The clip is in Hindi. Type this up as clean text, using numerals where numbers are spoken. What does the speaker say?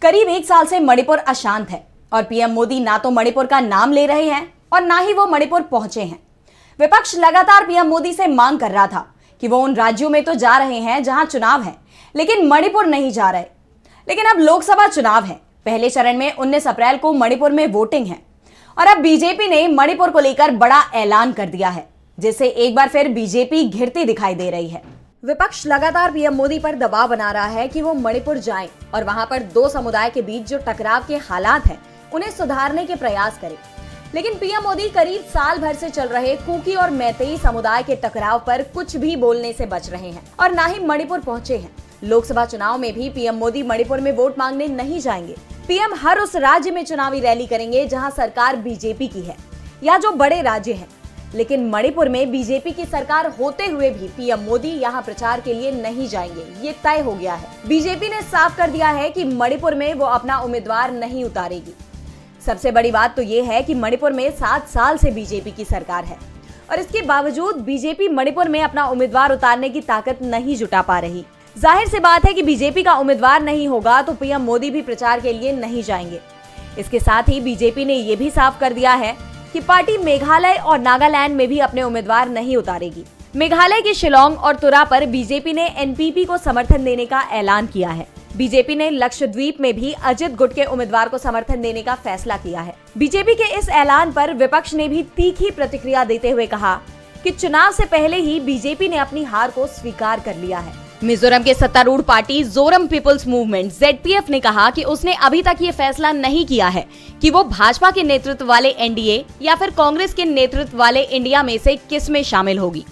करीब एक साल से मणिपुर अशांत है और पीएम मोदी ना तो मणिपुर का नाम ले रहे हैं और ना ही वो मणिपुर पहुंचे हैं। विपक्ष लगातार पीएम मोदी से मांग कर रहा था कि वो उन राज्यों में तो जा रहे हैं जहां चुनाव है, लेकिन मणिपुर नहीं जा रहे। लेकिन अब लोकसभा चुनाव है, पहले चरण में 19 अप्रैल को मणिपुर में वोटिंग है और अब बीजेपी ने मणिपुर को लेकर बड़ा ऐलान कर दिया है, जिससे एक बार फिर बीजेपी घिरती दिखाई दे रही है। विपक्ष लगातार पीएम मोदी पर दबाव बना रहा है कि वो मणिपुर जाएं और वहां पर दो समुदाय के बीच जो टकराव के हालात हैं उन्हें सुधारने के प्रयास करें। लेकिन पीएम मोदी करीब साल भर से चल रहे कुकी और मैतेई समुदाय के टकराव पर कुछ भी बोलने से बच रहे हैं और ना ही मणिपुर पहुंचे हैं। लोकसभा चुनाव में भी पीएम मोदी मणिपुर में वोट मांगने नहीं जाएंगे। पीएम हर उस राज्य में चुनावी रैली करेंगे जहां सरकार बीजेपी की है या जो बड़े राज्य हैं। लेकिन मणिपुर में बीजेपी की सरकार होते हुए भी पीएम मोदी यहां प्रचार के लिए नहीं जाएंगे, ये तय हो गया है। बीजेपी ने साफ कर दिया है कि मणिपुर में वो अपना उम्मीदवार नहीं उतारेगी। सबसे बड़ी बात तो ये है कि मणिपुर में 7 साल से बीजेपी की सरकार है और इसके बावजूद बीजेपी मणिपुर में अपना उम्मीदवार उतारने की ताकत नहीं जुटा पा रही। जाहिर सी बात है कि बीजेपी का उम्मीदवार नहीं होगा तो पीएम मोदी भी प्रचार के लिए नहीं जाएंगे। इसके साथ ही बीजेपी ने यह भी साफ कर दिया है कि पार्टी मेघालय और नागालैंड में भी अपने उम्मीदवार नहीं उतारेगी। मेघालय के शिलोंग और तुरा पर बीजेपी ने एनपीपी को समर्थन देने का ऐलान किया है। बीजेपी ने लक्षद्वीप में भी अजित गुट के उम्मीदवार को समर्थन देने का फैसला किया है। बीजेपी के इस ऐलान पर विपक्ष ने भी तीखी प्रतिक्रिया देते हुए कहा कि चुनाव से पहले ही बीजेपी ने अपनी हार को स्वीकार कर लिया है। मिजोरम के सत्तारूढ़ party Zoram people's movement (ZPF) ने कहा कि उसने अभी तक ये फैसला नहीं किया है कि वो भाजपा के नेतृत्व वाले एनडीए या फिर कांग्रेस के नेतृत्व वाले इंडिया में से किस में शामिल होगी।